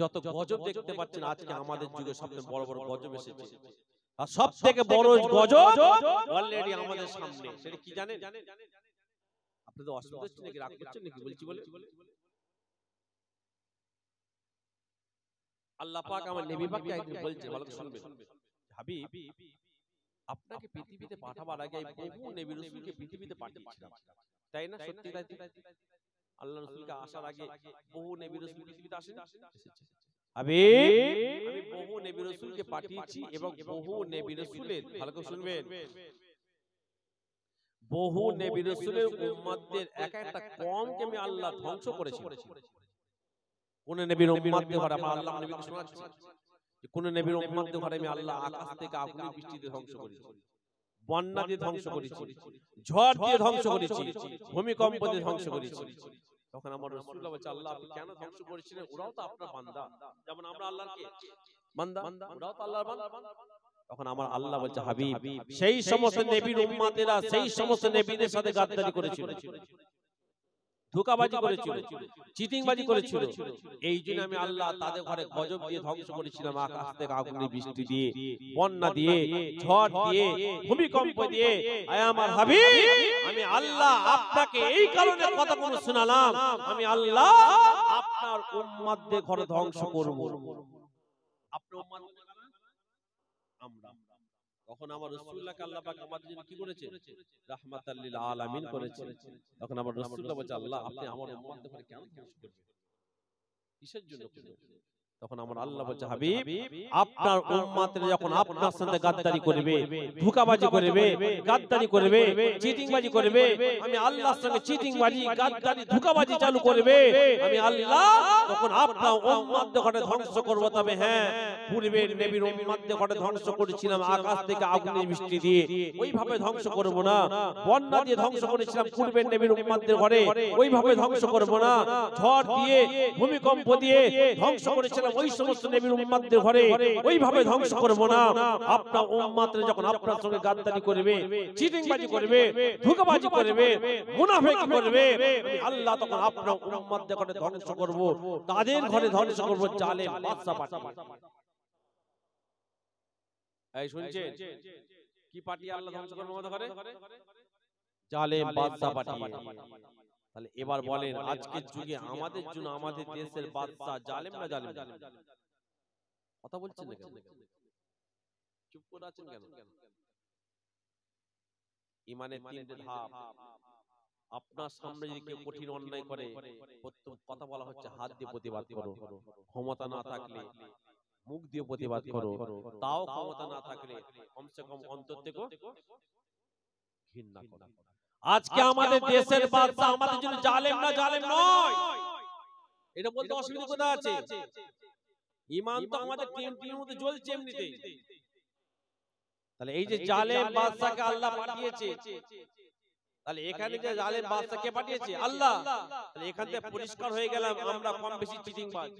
যত গজব দেখতে পাচ্ছেন আজকে আমাদের যুগে সবচেয়ে বড় বড় গজব এসেছে, আর সব থেকে বড় গজব অলরেডি আমাদের সামনে। সেটা কি জানেন? আপনাদের অসুবিধা হচ্ছে নাকি, রাগ করছেন নাকি বলছি বলে? আল্লাহ পাক আমার নবী পাককে একদিন বলছে, ভালো করে শুনবেন, হাবিব আপনাকে পৃথিবীতে পাঠাবার আগে বহু নবী রাসূলকে পৃথিবীতে পাঠিয়েছিলাম, তাই না? সত্যি তাই? আল্লাহ রাসূলকে আসার আগে বহু নবী রাসূল পৃথিবীতে আসেন, এসেছে। আমি বহু নবী রাসূলকে পাঠিয়েছি এবং বহু নবী রাসূলের, ভালো করে শুনবেন, বহু নবী রাসূলের উম্মতদের একটা কওমকে আমি আল্লাহ ধ্বংস করেছি। কোন নবীর উম্মতদের ঘরে আমার আল্লাহ নবীকে শোনাচ্ছি যে কোন নবীর উম্মতদের ঘরে আমি আল্লাহ আকাশ থেকে আগুনের বৃষ্টি দিয়ে ধ্বংস করেছি, বন্যা দিয়ে ধ্বংস করেছি, ঝড় দিয়ে ধ্বংস করেছি, ভূমিকম্প দিয়ে ধ্বংস করেছি। তখন আমার রাসূলুল্লাহ বলছে, আল্লাহ আপনি কেন ধ্বংস করেছিলেন? ওরাও তো আপনার বান্দা, যেমন আমরা আল্লাহর কে বান্দা, ওরাও তো আল্লাহর বান্দা। তখন আমার আল্লাহ বলছে হাবিব সেই সমস্ত নবীর উম্মতেরা সেই সমস্ত নবীদের সাথে গাদ্দারি করেছিল, ধোঁকাবাজি করেছিল, চিটিংবাজি করেছিল। এই জন্য আমি আল্লাহ তাদের ঘরে গজব দিয়ে ধ্বংস করেছিলাম, আকাশ থেকে আগুনের বৃষ্টি দিয়ে, বন্যা দিয়ে, ঝড় দিয়ে, ভূমিকম্প দিয়ে। আয় আমার হাবিব, আমি আল্লাহ আপনাকে এই কারণে কথাগুলো শোনালাম, আমি আল্লাহ আপনার উম্মতদের ঘরে ধ্বংস করব। আপনার উম্মত আমরা, তখন আমার রাসূলুল্লাহকে আল্লাহ পাক আমাদের জন্য কি করেছে? রাহমাতাল লিল আলামিন করেছে। তখন আমার রাসূলুল্লাহ বলছে আল্লাহ আপনি আমার উম্মতদের উপরে কেন ধ্বংস করবেন, কিসের জন্য করবেন? তখন আমার আল্লাহ বলছে হাবিব আপনার উম্মতরা যখন আপনার সাথে গাদ্দারি করবে, ধোঁকাবাজি করবে, গাদ্দারি করবে, চিটিংবাজি করবে, আমি আল্লাহর সঙ্গে চিটিংবাজি, গাদ্দারি, ধোঁকাবাজি চালু করবে, আমি আল্লাহ তখন আপনার উম্মতদের ঘরে ধ্বংস করব। তবে হ্যাঁ, পূর্বের নবীর উম্মতদের ঘরে ধ্বংস করেছিলাম আকাশ থেকে আগুনের বৃষ্টি দিয়ে, ওইভাবে ধ্বংস করব না। বন্যা দিয়ে ধ্বংস করেছিলাম পূর্বের নবীর উম্মতদের ঘরে, ওইভাবে ধ্বংস করব না। ঝড় দিয়ে, ভূমিকম্প দিয়ে ধ্বংস করেছিলাম ওই সমস্ত নবীর উম্মতদের ঘরে, ওইভাবে ধ্বংস করব না। আপনার উম্মতরা যখন আপনার সঙ্গে গাদ্দারি করবে, চিটিংবাজি করবে, ধোঁকাবাজি করবে, মুনাফিকি করবে, আমি আল্লাহ তখন আপনার উম্মতদের ঘরে ধ্বংস করব, তাদের ঘরে ধ্বংস করব জালেম বাদশা পাঠিয়ে। এই শুনছেন কি পাঠিয়ে আল্লাহ ধ্বংস করবে আমাদের ঘরে? জালেম বাদশা পাঠিয়ে। তাহলে এবার বলেন আজকের যুগে আমাদের জন্য আমাদের দেশের বাদশা জালেম না জালেম? কথা বলছেন না কেন? চুপ করে আছেন কেন? ইমানের তিনটে ধাপ। আপনার সামনে যদি কেউ কঠিন অন্যায় করে, প্রথম কথা বলা হচ্ছে হাত দিয়ে প্রতিবাদ করো। ক্ষমতা না থাকলে মুখ দিয়ে প্রতিবাদ করো, তাও ক্ষমতা না থাকলে কমসে কম অন্তর থেকে ঘৃণা করো। আজকে আমাদের দেশের বাদশা আমাদের জন্য জালেম না জালেম নয়, এটা বলতে অসুবিধা কোথায় আছে? ঈমান তো আমাদের টিমের মধ্যে জ্বলছে এমনিতেই। তাহলে এই যে জালেম বাদশাকে আল্লাহ পাঠিয়েছে, তাহলে এখানে যে জালেম বাদশা কে পাঠিয়েছে? আল্লাহ। তাহলে এখান থেকে পরিষ্কার হয়ে গেলাম আমরা কম বেশি চিটিংবাজ,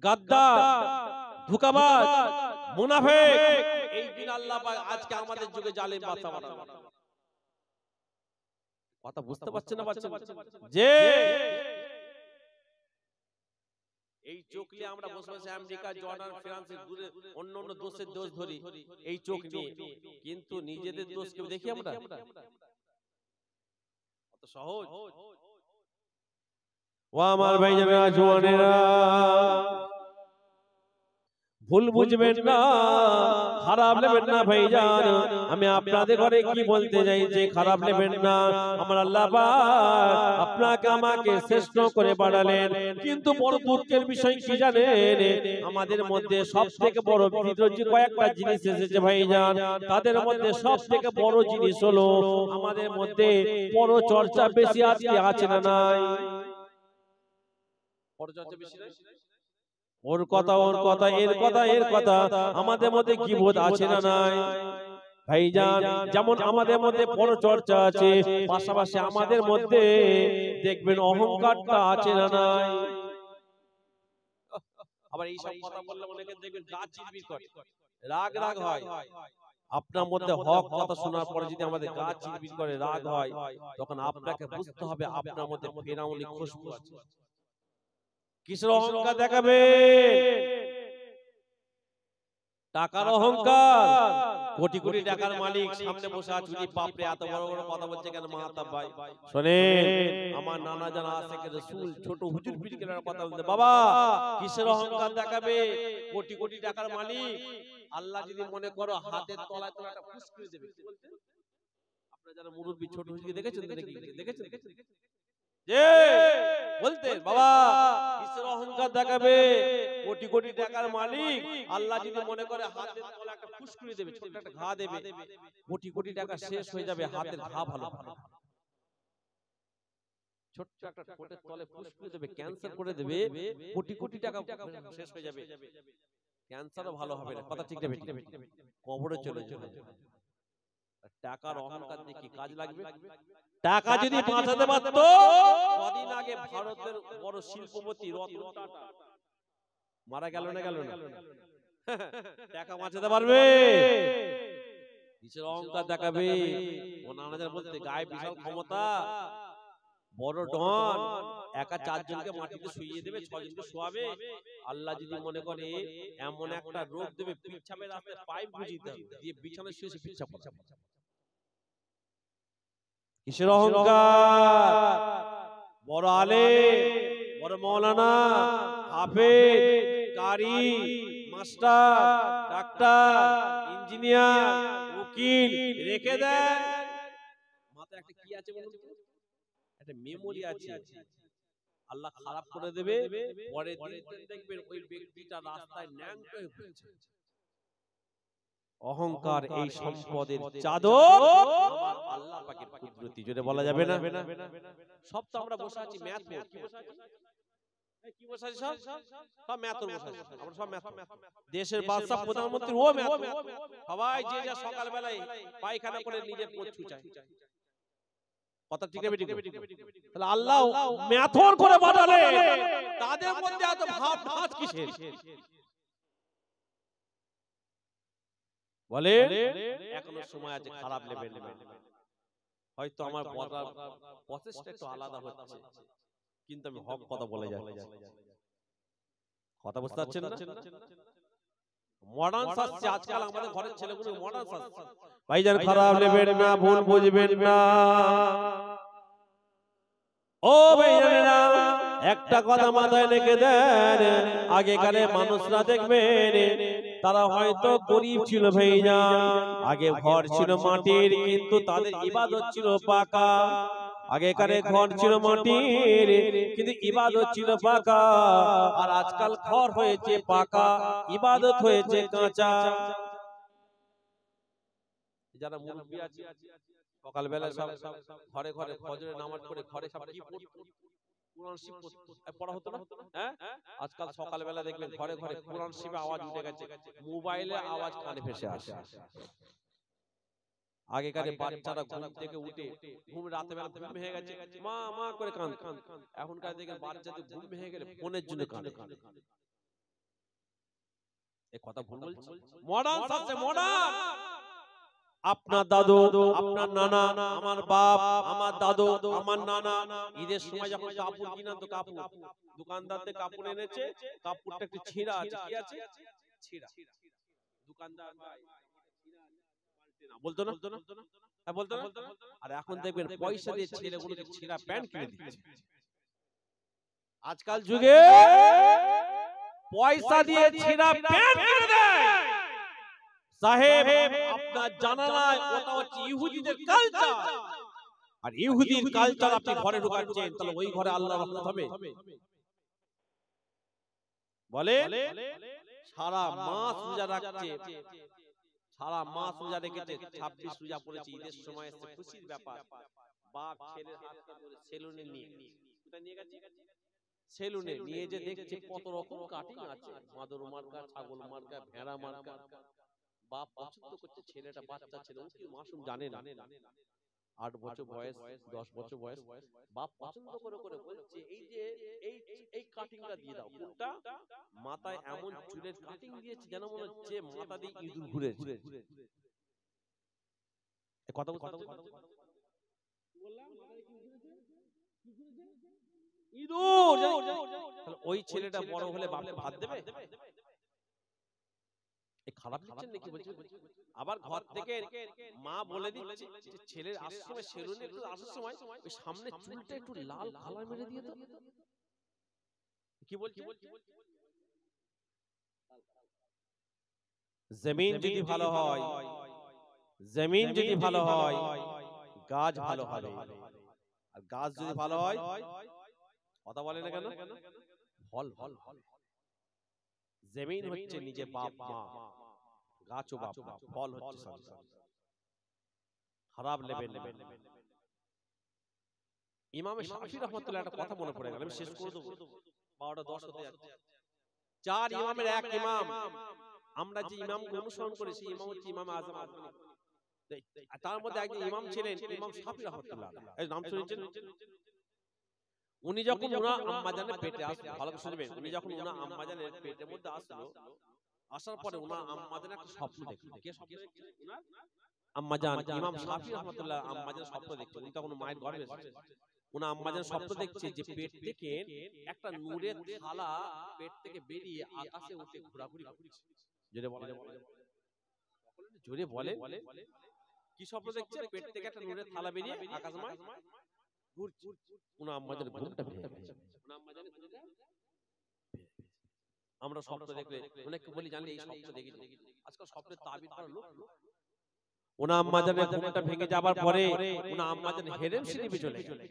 গাদ্দার, ধোঁকাবাজ, মুনাফিক। এই দিন আল্লাহ পাক আজকে আমাদের যুগে জালেম বাদশা পাঠাবে। কথা বুঝতে পারছেন না? পারছেন যে এই চোখ নিয়ে আমরা বসে বসে আমেরিকা, জর্ডান, ফ্রান্স দূরে অন্য অন্য দেশের দোষ ধরি এই চোখ নিয়ে, কিন্তু নিজেদের দোষ কেউ দেখি আমরা? কত সহজ। ও আমার ভাইজানেরা, জওয়ানেরা, ভুল বুঝবেন না, খারাপ নেবেন না ভাইজান। আমি আপনাদের ঘরে কি বলতে যাই যে খারাপ নেবেন না। আমার আল্লাহ পাক আপনাকে আমাকে শ্রেষ্ঠ করে বাড়ালেন, কিন্তু বড় দুঃখের বিষয় কি জানেন? আমাদের মধ্যে সবথেকে বড় বিরোধী কয়েকটা জিনিস এসেছে ভাইজান। তাদের মধ্যে সবথেকে বড় জিনিস হলো আমাদের মধ্যে বড় চর্চা বেশি আজকে আছে না নাই? বড় চর্চা বেশি নাই? ওর কথা ওর কথা, এর কথা এর কথা, আমাদের মধ্যে গীবত আছে না নাই ভাইজান? যেমন আমাদের মধ্যে পরচর্চা আছে, পাশাপাশি আমাদের মধ্যে দেখবেন অহংকারটা আছে না নাই? আবার এই সব কথা বললে অনেকে দেখবেন গা চিরবির করে, রাগ রাগ হয়। আপনার মধ্যে হক কথা শোনার পরে যদি আমাদের গা চিরবির করে, রাগ হয়, তখন আপনাকে বুঝতে হবে আপনার মধ্যে ফেরাউনি খুশবু আছে। কিসের অহংকার দেখাবে? টাকার অহংকার। কোটি কোটি টাকার মালিক সামনে বসে আছে, বাপরে এত বড় বড় কথা বলছে কেন? মাহতাব ভাই শুনেন, আমার নানা জানা আশিকে রাসূল ছোট হুজুর পীরের কথা বলতে, বাবা কিসের অহংকার দেখাবে? কোটি কোটি টাকার মালিক আল্লাহ যদি মনে করো হাতের তলায় তলায় একটা ফুস করে দেবে, কি বলতে? আপনারা যারা মুরব্বি ছোট হুজুরকে দেখেছেন, দেখেছেন যে বলতে, বাবা কিসের অহংকার দেখাবে? কোটি কোটি টাকার মালিক আল্লাহ যদি মনে করে হাতের তলায় একটা ফুস করে দেবে, ছোট একটা ঘা দেবে, কোটি কোটি টাকা শেষ হয়ে যাবে, হাতের ঘা ভালো ভালো, ছোট একটা কোটের তলে ফুস করে দেবে, ক্যান্সার করে দেবে, কোটি কোটি টাকা শেষ হয়ে যাবে, ক্যান্সারও ভালো হবে না। কথা ঠিক না? কবরে চলে যাবে। টাকার অহংকার দিয়ে কি কাজ লাগবে? টাকা যদি বাঁচাতে পারতো, কদিন আগে ভারতের বড় শিল্পপতি রতন টাটা মারা গেল না? গেল না? টাকা বাঁচাতে পারবে? কিসের অহংকার দেখাবে? ও নানাদের বলতে গায়ে বিশাল ক্ষমতা, বড় ডন, একা 4 জনকে মাটিতে শুইয়ে দেবে, 6 জনকে শোয়াবে। আল্লাহ যদি মনে করে এমন একটা রোগ দেবে, পিচ্ছাপের রাস্তায় পাইপ বুঝিয়ে দিবে, দিয়ে বিছানায় শুয়ে শুয়ে পিচ্ছাপ করবে। কিসের অহংকার? বড় আলেম, বড় মাওলানা, হাফেজ, কারি, মাস্টার, ডাক্তার, ইঞ্জিনিয়ার, উকিল রেখে দেন, মাথায় একটা কি আছে বলুন তো? একটা মেমোরি আছে। আল্লাহ খারাপ করে দেবে, পরের দিন দেখবেন ওই ব্যক্তিটা রাস্তায় ন্যাংটো হয়ে ঘুরছে। অহংকার এই সম্পদের চাদর, আমার আল্লাহ পাকের কুদরতি, জোরে বলা যাবে না? সব তো আমরা বসে আছি ম্যাথর, কি বসে আছি? কি বসে আছি? সব সব ম্যাথর বসে আছি আমরা, সব ম্যাথর। দেশের বাদশা প্রধানমন্ত্রী ও ম্যাথর। সবাই যে যা সকাল বেলায় পায়খানা করে নিজের পোট ছুচায়। কথা ঠিক হবে? ঠিক। তাহলে আল্লাহ ম্যাথর করে পাঠালে, তাদের মধ্যে এত ভাব ধাঁচ কিসের? বলে এখনো সময় আছে খারাপ লেভেলে। হয়তো আমার বলার প্রসেসটা একটু আলাদা হচ্ছে, কিন্তু আমি হক কথা বলে যাচ্ছি। কথা বুঝতে পারছেন না? মডার্ন শাস্ত্র আজকাল আমাদের ঘরের ছেলেগুলো মডার্ন শাস্ত্র। ভাইজান খারাপ নেবেন না, ভুল বুঝবেন না। ও ভাইজানেরা, একটা কথা মাথায় রেখে দেন, আগেকারে মানুষরা দেখবেন তারা হয়তো গরিব ছিল ভাইজান, আগে ঘর ছিল মাটির, কিন্তু তাদের ইবাদত ছিল পাকা। আগেকারে ঘর ছিল মাটির, কিন্তু ইবাদত ছিল পাকা। আর আজকাল ঘর হয়েছে পাকা, ইবাদত হয়েছে কাঁচা। যারা মুরব্বি আছে, সকালবেলা সব ঘরে ঘরে ফজরের নামাজ পড়ে ঘরে সব কি কুরআন শরীফ পড়া হতো না? হ্যাঁ, আজকাল সকালবেলা দেখবেন ঘরে ঘরে কুরআন শরীফের আওয়াজ উঠে গেছে, মোবাইলের আওয়াজ কানে ভেসে আসে। আগেকারে বাচ্চারা ঘুম থেকে উঠে, ঘুম রাতে বেলা ঘুম ভেঙে গেছে, মা মা করে কাঁদে। এখনকার দেখেন বাচ্চাদের ঘুম ভেঙে গেলে ফোনের জন্য কাঁদে। এই কথা ভুল বলছি? মডার্ন শাস্ত্রে মডার্ন। আপনার দাদু, আপনার নানা, আমার বাপ, আমার দাদু, আমার নানা ঈদের সময় যখন কাপড় কিনান, তো কাপড় দোকানদার থেকে কাপড় এনেছে, কাপড়টা একটু ছিঁড়া আছে, কি আছে? ছিঁড়া। দোকানদার বলতো না? হ্যাঁ বলতো না? আর এখন দেখবেন পয়সা দিয়ে ছেলেগুলোকে ছিঁড়া প্যান্ট কিনে দিচ্ছে। আজকাল যুগে পয়সা দিয়ে ছিঁড়া প্যান্ট কিনে দেয়। সাহেব, আপনার জানা নাই ওটা হচ্ছে ইহুদিদের কালচার, আর ইহুদির কালচার আপনি ঘরে ঢোকাচ্ছেন, তাহলে ওই ঘরে আল্লাহর রহমত হবে? বলে সারা মাস রোজা রাখছে, সারা মাস রোজা রেখেছে, 26 রোজা পড়েছে, ঈদের সময় এসে খুশির ব্যাপার, বাপ ছেলের হাতকে ধরে সেলুনে নিয়ে কোথায় নিয়ে গেছে? সেলুনে নিয়ে যে দেখছে কত রকম কাটিং আছে, মাদুর মার্কা, ছাগল মার্কা, ভেড়া মার্কা। বাপ পছন্দ করছে, ছেলেটা বাচ্চা ছেলে, ও কি মাসুম জানে না, 8 বছর বয়স, 10 বছর বয়স, বাপ পছন্দ করে করে বলছে এই যে এই কাটিংটা দিয়ে দাও। কোনটা? মাথায় এমন চুলের কাটিং দিয়েছে যেন মনে হচ্ছে মাথা দিয়ে ইঁদুর ঘুরেছে। এই কথা বললাম, ইঁদুর। ওই ছেলেটা বড় হলে বাপকে ভাত দেবে? খারাপ লিখছেন নাকি বলছে? আবার ঘর থেকে মা বলে দিচ্ছে যে ছেলের আসার সময়, সেলুনে একটু আসার সময় ওই সামনে চুলটা একটু লাল কালার মেরে দিয়ে দাও। কি বলছে? জমিন যদি ভালো হয়, জমিন যদি ভালো হয়, গাছ ভালো হবে। আর গাছ যদি ভালো হয়, কথা বলে না কেন? ফল ফল। জমিন হচ্ছে নিজে বাপ মা, গাছও বাপ মা, ফল হচ্ছে সন্তান। খারাপ লেভেল। ইমাম শাফি রাহমাতুল্লাহ একটা কথা মনে পড়ে গেল, আমি শেষ করে দেব, 12:10 হতে যাচ্ছে। 4 ইমামের এক ইমাম। আমরা যে ইমামকে অনুসরণ করি সেই ইমাম হচ্ছে ইমাম আযম আজমি। তার মধ্যে একজন ইমাম ছিলেন ইমাম শাফি রাহমাতুল্লাহ, এই নাম শুনেছেন? উনি যখন ওনার আম্মা জানের পেটে আসলো, ভালো করে শুনবেন, উনি যখন ওনার আম্মা জানের পেটের মধ্যে আসলো, আসার পরে ওনার আম্মাজান একটা স্বপ্ন দেখলেন। কে স্বপ্ন দেখলেন? ওনার আম্মাজান ইমাম শাফি রাহমাতুল্লাহ আম্মাজান স্বপ্ন দেখছেন। উনি তখন মায়ের গর্ভে ছিলেন। ওনার আম্মাজান স্বপ্ন দেখছে যে পেট থেকে একটা নূরের থালা পেট থেকে বেরিয়ে আকাশে উঠে ঘোরাঘুরি করছে। জোরে বলে, জোরে বলে, কি স্বপ্ন দেখছে? পেট থেকে একটা নূরের থালা বেরিয়ে আকাশময় ঘুরছে। ওনার আম্মাজান ঘুমটা ভেঙে গেছে। ওনার আম্মাজান ঘুমটা, আমরা স্বপ্ন দেখলে অনেককে বলি জানলে এই স্বপ্ন দেখেছি, আজকাল স্বপ্নের তাবির করার লোক। ওনার আম্মাজানের ঘুমটা ভেঙে যাবার পরে ওনার আম্মাজান হেরেম শরীফে চলে গেলেন।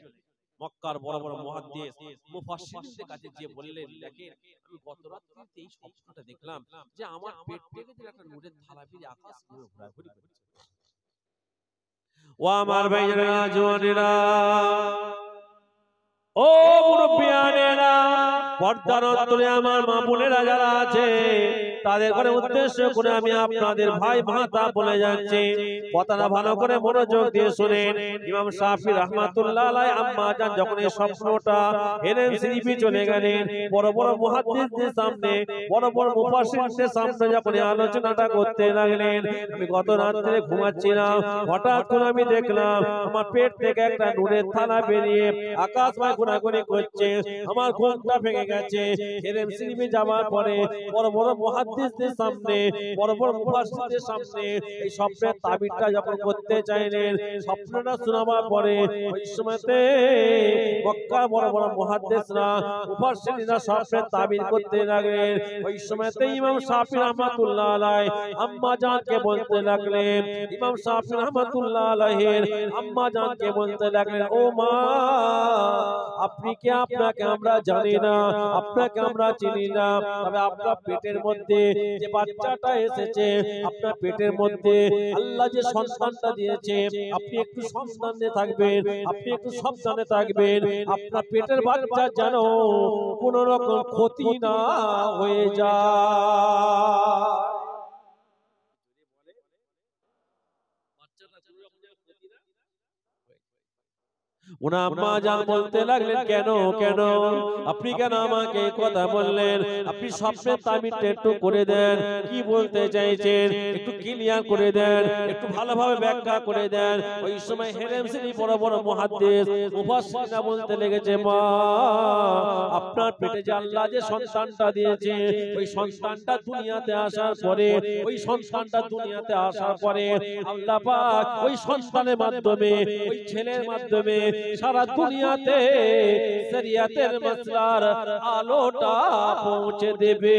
মক্কার বড় বড় মুহাদ্দিস মুফাসসিরদের কাছে যে বললেন, দেখেন আমি গত রাত্রিতে এই স্বপ্নটা দেখলাম যে আমার পেট থেকে যে একটা নূরের থালা বেরিয়ে আকাশ ঘুরে ঘোরাঘুরি করছে। ও আমার ভাইয়েরা, জওয়ানেরা, ও মুরব্বিয়ানেরা, পর্দার অন্তরে আমার মা বোনেরা যারা আছে তাদের করে উদ্দেশ্য করে আমি আপনাদের ভাই ভাতা বলে যাচ্ছি, কথাটা ভালো করে মনোযোগ দিয়ে শুনেন। ইমাম শাফি রাহমাতুল্লাহ আলাইহি আম্মাজান যখন এই স্বপ্নটা হেরেম শরীফে চলে গেলেন, বড় বড় মুহাদ্দিসদের সামনে, বড় বড় মুফাসসিরদের সামনে যখন আলোচনাটা করতে লাগলেন, আমি গত রাতে ঘুমাচ্ছিলাম, হঠাৎ করে আমি দেখলাম আমার পেট থেকে একটা নূরের থালা বেরিয়ে আকাশময় ঘোরাঘুরি করছে। আমার ঘুমটা ভেঙে গেছে। হেরেম শরীফে যাওয়ার পরে বড় বড় মুহাদ্দিসদের সামনে, বড় বড় মুফাসসিরদের সামনে এই স্বপ্নের তাবিরটা যখন করতে চাইলেন, স্বপ্নটা শোনাবার পরে ওই সময়তে মক্কার বড় বড় মুহাদ্দিসরা, মুফাসসিররা স্বপ্নের তাবির করতে লাগলেন। ওই সময়তে ইমাম শাফি রাহমাতুল্লাহ আলাইহি আম্মা জানকে বলতে লাগলেন, ইমাম শাফি রাহমাতুল্লাহ আলাইহির আম্মা জানকে বলতে লাগলেন, ও মা, আপনি কে? আপনাকে আমরা জানি না, আপনাকে আমরা চিনি না, তবে আপনার পেটের মধ্যে যে বাচ্চাটা এসেছে, আপনার পেটের মধ্যে আল্লাহ যে সন্তানটা দিয়েছে, আপনি একটু সাবধানে থাকবেন, আপনি একটু সাবধানে থাকবেন, আপনার পেটের বাচ্চা যেন কোন রকম ক্ষতি না হয়ে যায়। ওনা আম্মা জান বলতে লাগলেন, কেন কেন আপনি কেন আমাকে কথা বললেন? আপনি স্বপ্নের তাবিরটা একটু করে দেন, কি বলতে চাইছেন একটু ক্লিয়ার করে দেন, একটু ভালোভাবে ব্যাখ্যা করে দেন। ওই সময় হেরেম শরীফ বড় বড় মুহাদ্দিস মুফাসসিররা বলতে লেগেছে, মা, আপনার পেটে যে আল্লাহ যে সন্তানটা দিয়েছে, ওই সন্তানটা দুনিয়াতে আসার পরে, ওই সন্তানটা দুনিয়াতে আসার পরে আল্লাহ পাক ওই সন্তানের মাধ্যমে, ওই ছেলের মাধ্যমে সারা দুনিয়াতে শরিয়তের মাসলার আলোটা পৌঁছে দেবে।